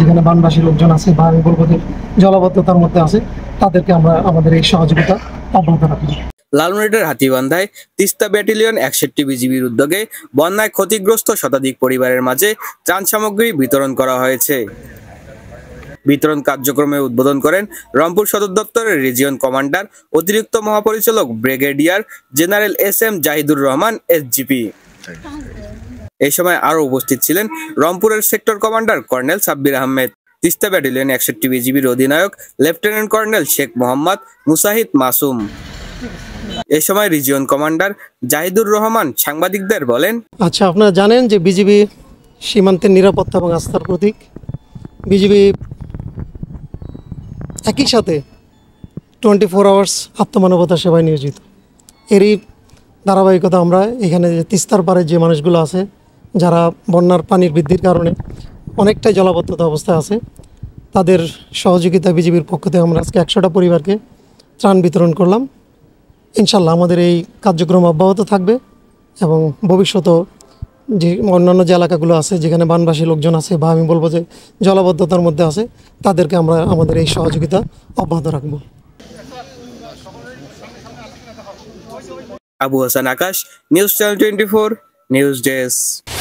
যেখানে বানবাসী লোকজন আছে বা আমি বলবো যে জলাবদ্ধতার মধ্যে আছে, তাদেরকে আমরা আমাদের এই সহযোগিতা অব্যাহত রাখবো। লালমনিরহাটের হাতীবান্ধায় তিস্তা ব্যাটালিয়ন 61টি বিজিবির উদ্যোগে বন্যায় ক্ষতিগ্রস্ত শতাধিক পরিবারের মাঝে ত্রাণ সামগ্রী বিতরণ করা হয়েছে। বিতরণ কার্যক্রমে উদ্বোধন করেন রংপুর সদর দপ্তরের রিজিয়ন কমান্ডার অতিরিক্ত মহাপরিচালক brigadier general SM Jahidur Rahman SGP। এই সময় আরও উপস্থিত ছিলেন রংপুরের sector commander colonel Sabbir Ahmed, Teesta battalion 61টি বিজিবির অধিনায়ক লেফটেন্যান্ট কর্নেল শেখ মোহাম্মদ মুসাহিদ মাসুম। এ সময় রিজিয়ন কমান্ডার জাহিদুর রহমান সাংবাদিকদের বলেন, আচ্ছা, আপনারা জানেন যে বিজিবি সীমান্তের নিরাপত্তা এবং আস্থার প্রতীক। বিজিবি একই সাথে 24 আওয়ার্স আত্মমানবতা সেবায় নিয়োজিত। এরই ধারাবাহিকতা আমরা এখানে যে তিস্তার পারে যে মানুষগুলো আছে, যারা বন্যার পানির বৃদ্ধির কারণে অনেকটাই জলাবদ্ধতা অবস্থায় আছে, তাদের সহযোগিতা বিজিবির পক্ষ থেকে আমরা আজকে 100টা পরিবারকে ত্রাণ বিতরণ করলাম। ইনশাল্লাহ আমাদের এই কার্যক্রম অব্যাহত থাকবে এবং ভবিষ্যতেও যে অন্যান্য যে এলাকাগুলো আছে, যেখানে বানবাসী লোকজন আছে বা আমি বলবো যে জলাবদ্ধতার মধ্যে আছে, তাদেরকে আমরা আমাদের এই সহযোগিতা অব্যাহত রাখবো। আবু হাসান আকাশ, নিউজ চ্যানেল 24, নিউজ ডেস্ক।